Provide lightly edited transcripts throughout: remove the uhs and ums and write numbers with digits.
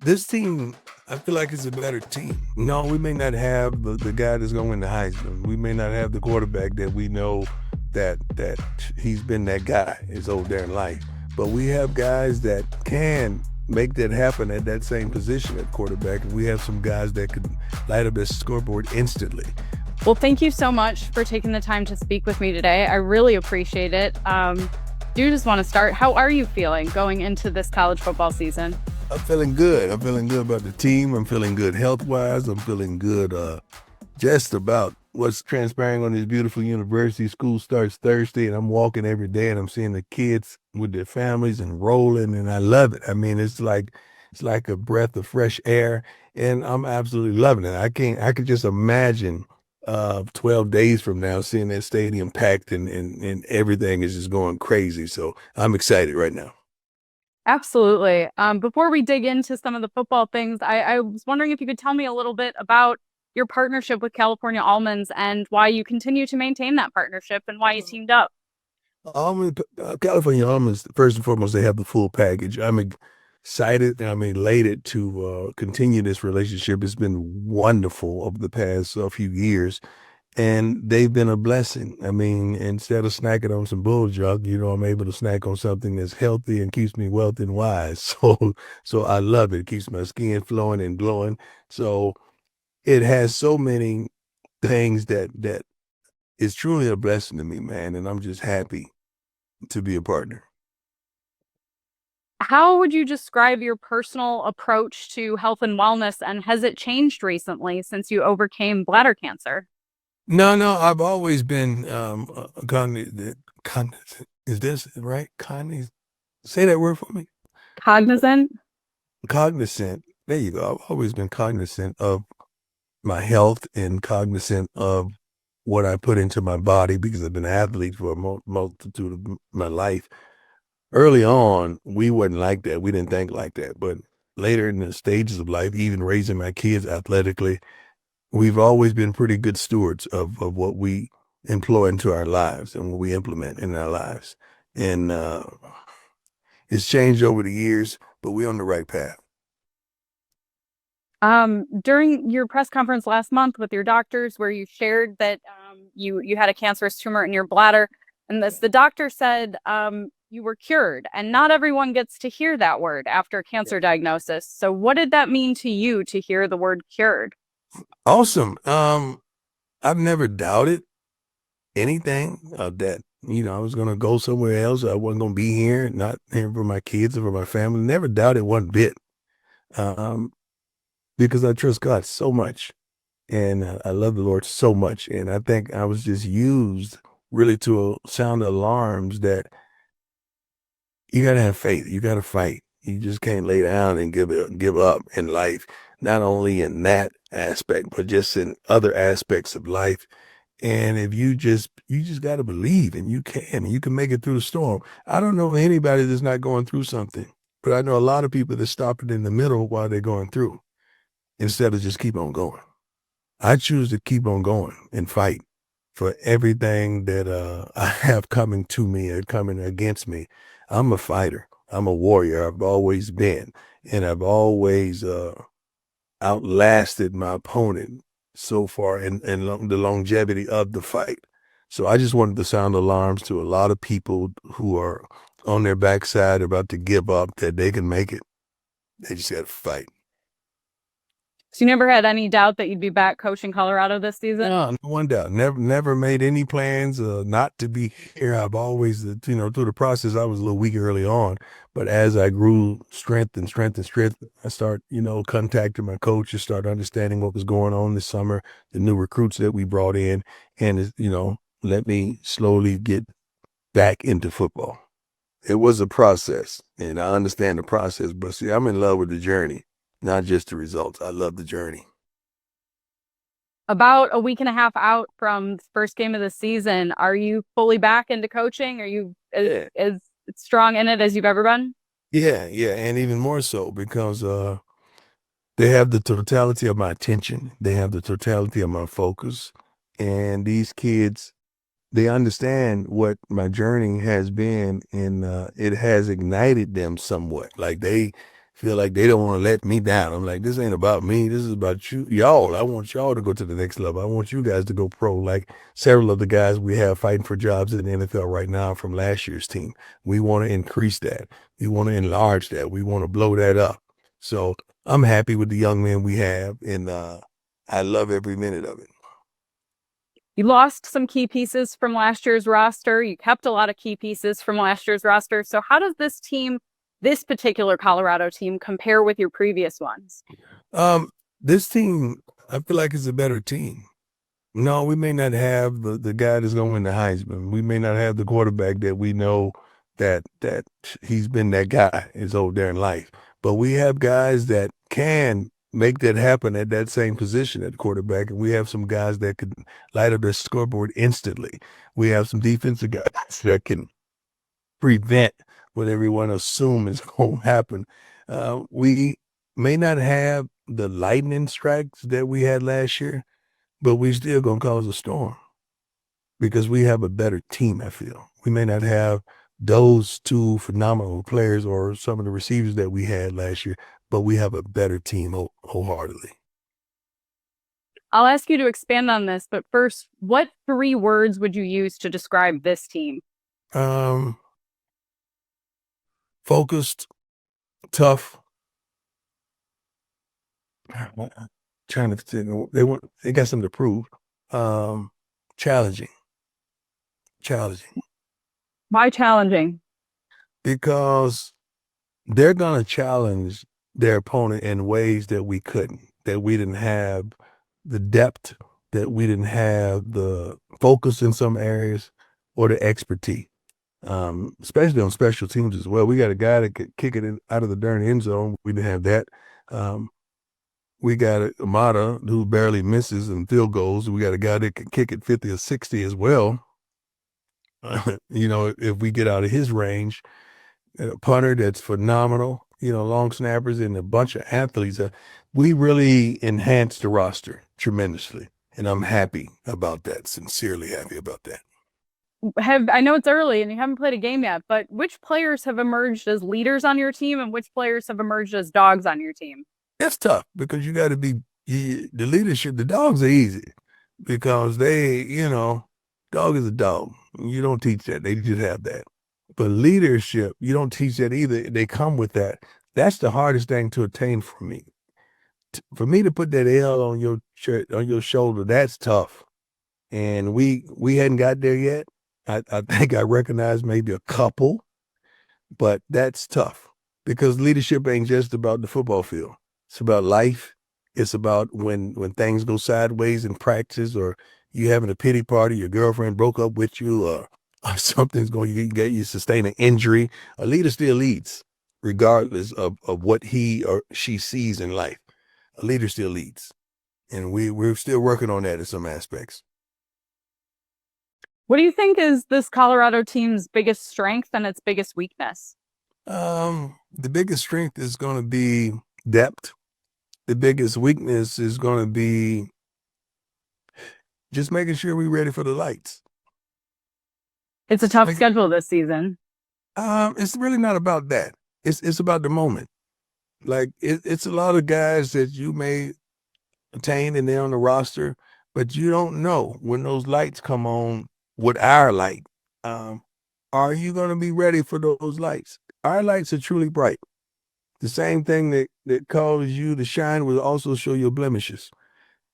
This team, I feel like it's a better team. No, we may not have the guy that's going to win the Heisman. We may not have the quarterback that we know that he's been that guy his whole damn life. But we have guys that can make that happen at that same position at quarterback. And we have some guys that could light up this scoreboard instantly. Well, thank you so much for taking the time to speak with me today. I really appreciate it. Do just want to start. How are you feeling going into this college football season? I'm feeling good. I'm feeling good about the team. I'm feeling good health-wise. I'm feeling good just about what's transpiring on this beautiful university. School starts Thursday, and I'm walking every day, and I'm seeing the kids with their families and rolling, and I love it. I mean, it's like a breath of fresh air, and I'm absolutely loving it. I could just imagine 12 days from now seeing that stadium packed and everything is just going crazy. So I'm excited right now. Absolutely. Before we dig into some of the football things, I was wondering if you could tell me a little bit about your partnership with California Almonds and why you continue to maintain that partnership and why you teamed up. California Almonds, first and foremost, they have the full package. I'm excited and I'm elated to continue this relationship. It's been wonderful over the past few years, and they've been a blessing. I mean, instead of snacking on some bull junk, I'm able to snack on something that's healthy and keeps me wealthy and wise. So I love it. It keeps my skin flowing and glowing. So it has so many things that is truly a blessing to me, man. And I'm just happy to be a partner. How would you describe your personal approach to health and wellness, and has it changed recently since you overcame bladder cancer? No, I've always been is this right? Say that word for me. Cognizant? Cognizant. There you go. I've always been cognizant of my health and cognizant of what I put into my body because I've been an athlete for a multitude of my life. Early on, we wasn't like that. We didn't think like that. But later in the stages of life, even raising my kids athletically, we've always been pretty good stewards of what we employ into our lives and what we implement in our lives. And it's changed over the years, but we're on the right path. During your press conference last month with your doctors, where you shared that you had a cancerous tumor in your bladder, and the doctor said you were cured, and not everyone gets to hear that word after a cancer diagnosis. So, what did that mean to you to hear the word cured? Awesome. I've never doubted anything that I was going to go somewhere else. I wasn't going to be here, not here for my kids or for my family. Never doubted one bit, um, because I trust God so much, and I love the Lord so much. And I think I was just used really to sound alarms that you got to have faith. You got to fight. You just can't lay down and give up in life, not only in that aspect, but just in other aspects of life. And if you just got to believe, and you can make it through the storm. I don't know anybody that's not going through something, but I know a lot of people that stop it in the middle while they're going through instead of just keep on going. I choose to keep on going and fight for everything that I have coming to me or coming against me. I'm a fighter. I'm a warrior. I've always been, and I've always outlasted my opponent so far in the longevity of the fight. So I just wanted to sound alarms to a lot of people who are on their backside about to give up that they can make it. They just got to fight. So, you never had any doubt that you'd be back coaching Colorado this season? No one doubt. Never made any plans not to be here. I've always, through the process, I was a little weak early on, but as I grew strength and strength and strength, I start, contacting my coaches, start understanding what was going on this summer, the new recruits that we brought in, and let me slowly get back into football. It was a process, and I understand the process, but see, I'm in love with the journey, not just the results. I love the journey. About a week and a half out from the first game of the season, are you fully back into coaching? Are you Yeah. as strong in it as you've ever been? Yeah, and even more so because they have the totality of my attention. They have the totality of my focus. And these kids, they understand what my journey has been, and it has ignited them somewhat. Like feel like they don't want to let me down. I'm like, this ain't about me. This is about you, y'all. I want y'all to go to the next level. I want you guys to go pro. Like several of the guys we have fighting for jobs in the NFL right now from last year's team. We want to increase that. We want to enlarge that. We want to blow that up. So I'm happy with the young men we have, and I love every minute of it. You lost some key pieces from last year's roster. You kept a lot of key pieces from last year's roster. So how does this team, this particular Colorado team, compare with your previous ones? This team, I feel like it's a better team. No, we may not have the guy that's going to win the Heisman. We may not have the quarterback that we know that he's been that guy his whole darn life. But we have guys that can make that happen at that same position at quarterback, and we have some guys that can light up their scoreboard instantly. We have some defensive guys that can prevent what everyone assumes is going to happen. We may not have the lightning strikes that we had last year, but we still going to cause a storm because we have a better team, I feel. We may not have those two phenomenal players or some of the receivers that we had last year, but we have a better team wholeheartedly. I'll ask you to expand on this, but first, what 3 words would you use to describe this team? Focused, tough. Trying to think, they got something to prove. Challenging. Why challenging? Because they're going to challenge their opponent in ways that we couldn't, that we didn't have the depth, that we didn't have the focus in some areas or the expertise, especially on special teams as well. We got a guy that could kick it out of the darn end zone. We didn't have that. We got Amada who barely misses and field goals. We got a guy that can kick it 50 or 60 as well. If we get out of his range, a punter that's phenomenal, long snappers and a bunch of athletes. We really enhanced the roster tremendously. And I'm happy about that, sincerely happy about that. I know it's early and you haven't played a game yet, but which players have emerged as leaders on your team and which players have emerged as dogs on your team? That's tough because you got to be the leadership. The dogs are easy because dog is a dog. You don't teach that. They just have that. But leadership, you don't teach that either. They come with that. That's the hardest thing to attain for me. For me to put that L on your shoulder, that's tough. And we hadn't got there yet. I think I recognize maybe a couple, but that's tough because leadership ain't just about the football field. It's about life. It's about when things go sideways in practice, or you having a pity party, your girlfriend broke up with you, or something's going to get you sustain an injury. A leader still leads, regardless of what he or she sees in life. A leader still leads, and we're still working on that in some aspects. What do you think is this Colorado team's biggest strength and its biggest weakness? The biggest strength is going to be depth. The biggest weakness is going to be just making sure we're ready for the lights. It's a tough schedule this season. It's really not about that. It's about the moment. Like it's a lot of guys that you may attain and they're on the roster, but you don't know when those lights come on with our light. Are you going to be ready for those lights? Our lights are truly bright. The same thing that causes you to shine will also show your blemishes.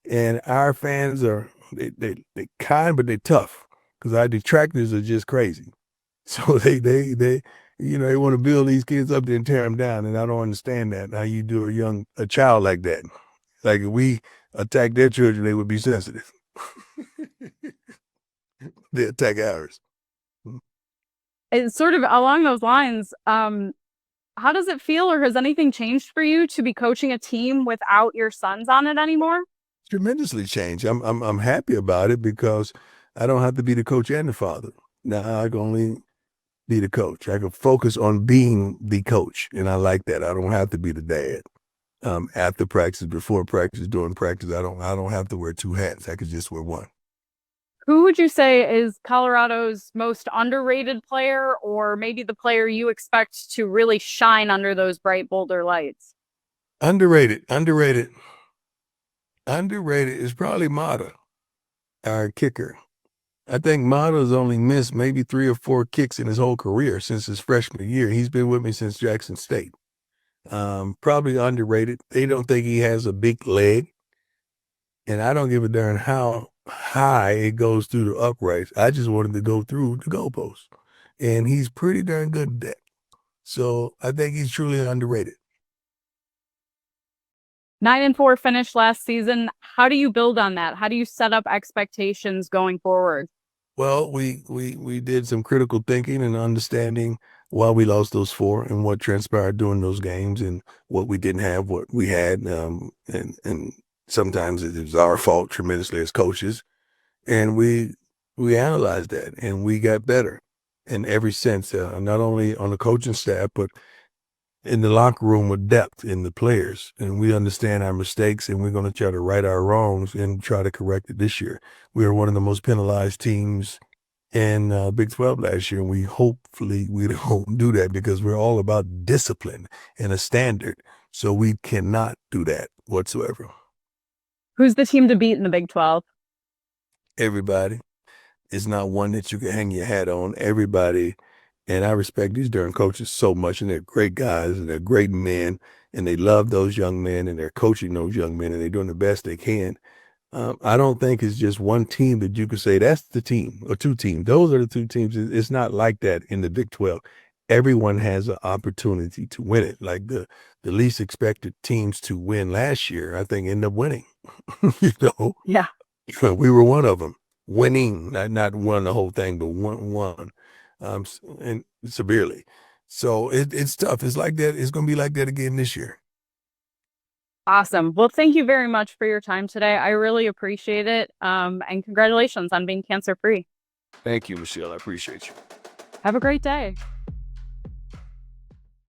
And our fans are they kind, but they're tough because our detractors are just crazy. So they want to build these kids up and tear them down, and I don't understand that. How you do a child like that? Like if we attack their children, they would be sensitive. They attack ours. It's sort of along those lines. How does it feel, or has anything changed for you to be coaching a team without your sons on it anymore? Tremendously changed. I'm happy about it because I don't have to be the coach and the father. Now I can only be the coach. I can focus on being the coach, and I like that. I don't have to be the dad. After practice, before practice, during practice, I don't have to wear 2 hats. I could just wear one. Who would you say is Colorado's most underrated player, or maybe the player you expect to really shine under those bright Boulder lights? Underrated is probably Mata, our kicker. I think Mata's only missed maybe 3 or 4 kicks in his whole career since his freshman year. He's been with me since Jackson State. Probably underrated. They don't think he has a big leg, and I don't give a darn how high it goes through the uprights. I just want him to go through the goalpost, and he's pretty darn good at that. So I think he's truly underrated. 9-4 finish last season. How do you build on that? How do you set up expectations going forward? Well, we did some critical thinking and understanding why we lost those 4 and what transpired during those games and what we didn't have, what we had, and sometimes it was our fault tremendously as coaches. And we analyzed that and we got better in every sense, not only on the coaching staff, but in the locker room with depth in the players. And we understand our mistakes and we're going to try to right our wrongs and try to correct it this year. We are one of the most penalized teams in Big 12 last year, and we hopefully we don't do that because we're all about discipline and a standard. So we cannot do that whatsoever. Who's the team to beat in the Big 12? Everybody. It's not one that you can hang your hat on. Everybody. And I respect these darn coaches so much, and they're great guys, and they're great men, and they love those young men, and they're coaching those young men, and they're doing the best they can. I don't think it's just one team that you could say that's the team or 2 teams. Those are the 2 teams. It's not like that in the Big 12. Everyone has an opportunity to win it. Like the least expected teams to win last year, I think, end up winning. Yeah. We were one of them. Winning, not won the whole thing, but won. And severely. So it's tough. It's like that. It's going to be like that again this year. Awesome. Well, thank you very much for your time today. I really appreciate it. And congratulations on being cancer-free. Thank you, Michelle. I appreciate you. Have a great day.